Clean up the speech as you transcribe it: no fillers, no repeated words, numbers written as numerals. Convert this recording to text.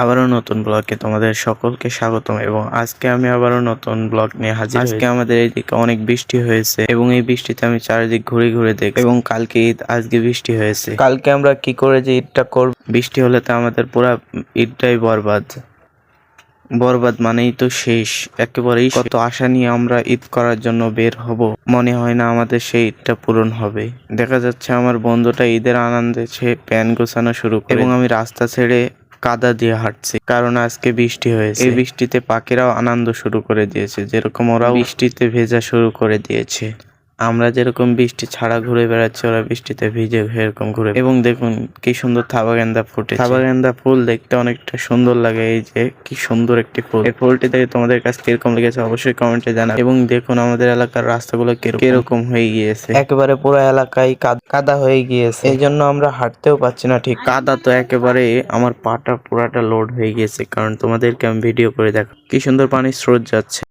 আবারও নতুন ব্লগে তোমাদের সকলকে স্বাগতম এবং আজকে আমি আবারও নতুন ব্লগ নিয়ে হাজির হয়েছি। আজকে আমাদের এইদিকে অনেক বৃষ্টি হয়েছে এবং এই বৃষ্টিতে আমি চারিদিক ঘুরে ঘুরে দেখি এবং কালকে ঈদ, আজকে বৃষ্টি হয়েছে। কালকে আমরা কি করে যে ঈদটা করব, বৃষ্টি হলে তো আমাদের পুরা ঈদটাই বরবাদ। বরবাদ মানেই তো শেষ, একেবারেই কত আশা নিয়ে আমরা ঈদ করার জন্য বের হব, মনে হয় না আমাদের সেই ঈদটা পূরণ হবে। দেখা যাচ্ছে আমার বন্ধুটা ঈদের আনন্দে সে প্যান গোছানো শুরু করে এবং আমি রাস্তা ছেড়ে কাদা দিয়ে হাঁটছি, কারণ আজকে বৃষ্টি হয়েছে। এই বৃষ্টিতে পাখিরাও আনন্দ শুরু করে দিয়েছে, যেরকম ওরাও বৃষ্টিতে ভেজা শুরু করে দিয়েছে। আমরা যেরকম বৃষ্টি ছাড়া ঘুরে বেড়াচ্ছি, ওরা বৃষ্টিতে ভিজে এরকম ঘুরে। এবং দেখুন কি সুন্দর থাবা গেন্দা ফুটে। থাবা গেন্দা ফুল দেখতে অনেকটা সুন্দর লাগে। এই যে কি সুন্দর একটি ফুল, এই ফুলটি দেখে তোমাদের কাছে কিরকম লেগেছে অবশ্যই কমেন্টে জানাও। এবং দেখুন আমাদের এলাকার রাস্তাগুলো কিরকম হয়ে গিয়েছে, একেবারে পুরো এলাকায় কাদা হয়ে গিয়েছে। এই জন্য আমরা হাঁটতেও পাচ্ছি না ঠিক। কাদা তো একেবারে আমার পাটা পুরাটা লোড হয়ে গিয়েছে, কারণ তোমাদেরকে আমি ভিডিও করে দেখো কি সুন্দর পানির স্রোত যাচ্ছে।